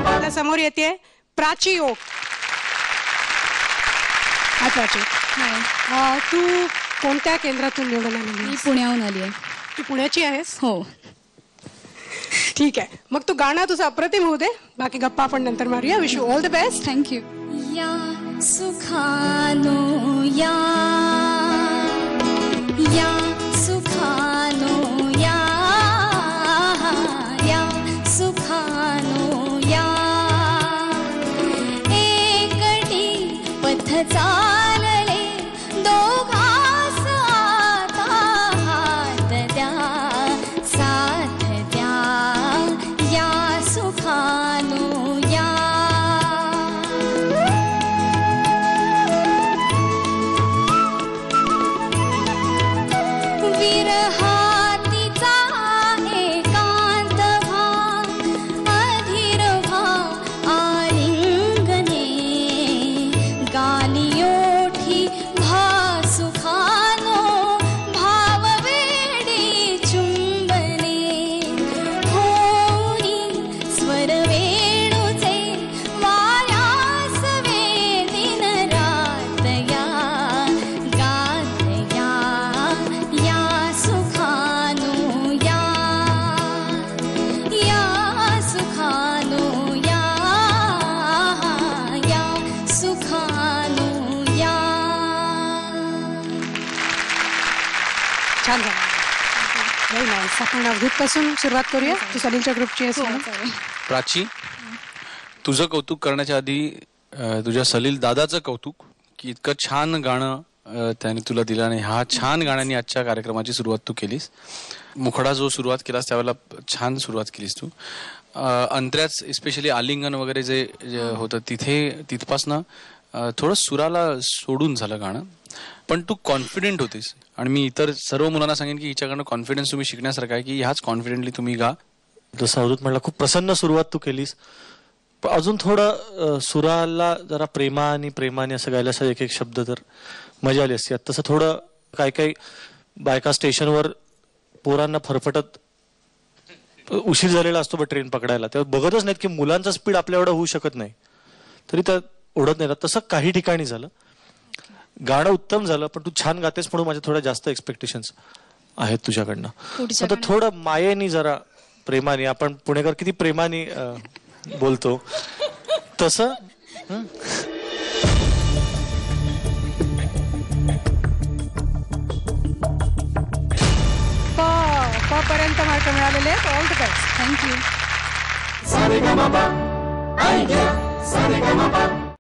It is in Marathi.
आपल्या समोर येते प्राची ओक. हाय प्राची. हाय. तू कोणत्या केंद्रातून निवडून आलेली मी आहेस? पुण्याहून आली आहे. तू पुण्याची आहेस? हो. ठीक आहे, मग तू गाणं तुझं अप्रतिम होऊ दे. बाकी गप्पा आपण नंतर मारूया. Wish you all the best. Thank you. या सुखानो या या सुखानो या या सुखानो या एकटी पथ चालले दोघास आता हात द्या साथ द्या या सुखानो या. विरहातीचा एकांत भाव अधीर भाव आलिंगने गालियोठी भासुखानो भाव वेडी चुंबने होनी स्वर वेणूचे वायास वेदिन रात या गात या सुखानो या सुखानो या सुखानो या. छान झालं. Very nice. आपण अवधूतपासून सुरुवात करूया. तू सलीलच्या ग्रुपची आहेस म्हणून. प्राची, तुझं कौतुक करण्याच्या आधी तुझ्या सलील दादाचं कौतुक की इतकं छान गाणं त्याने तुला दिलं आणि ह्या छान गाण्याने आजच्या कार्यक्रमाची सुरुवात तू केलीस. मुखडा जो सुरुवात केलास त्यावेळेला छान सुरुवात केलीस तू. अंतऱ्याच स्पेशली आलिंगन वगैरे जे होतं तिथपासनं थोडं सुराला सोडून झालं गाणं, पण तू कॉन्फिडेंट होतीस. आणि मी इतर सर्व मुलांना सांगेन की हिच्याकडनं कॉन्फिडन्स तुम्ही शिकण्यासारखा आहे की ह्याच कॉन्फिडेंटली तुम्ही गा. जसं अवधूत म्हणला, खूप प्रसन्न सुरुवात तू केलीस. पण अजून थोडं सुराला जरा प्रेमाने असं गायला असं एक एक शब्द तर मजा आली असती. तसं थोडं काही बायका स्टेशनवर पोरांना फरफटत उशीर झालेला असतो ट्रेन पकडायला, तेव्हा बघतच नाहीत की मुलांचा स्पीड आपल्या एवढं होऊ शकत नाही, तरी त्या ओढत नाही. तसं काही ठिकाणी झालं. गाणं उत्तम झालं, पण तू छान गातेस म्हणून माझ्या थोड्या जास्त एक्सपेक्टेशन्स आहेत तुझ्याकडनं. आता थोडं मायेनी जरा प्रेमाने, आपण पुणेकर किती प्रेमाने बोलतो तसं. पर्यंत मार्क मिळालेले. All the best. Thank you. Sa re ga ma pa, ay yeah, sa re ga ma pa.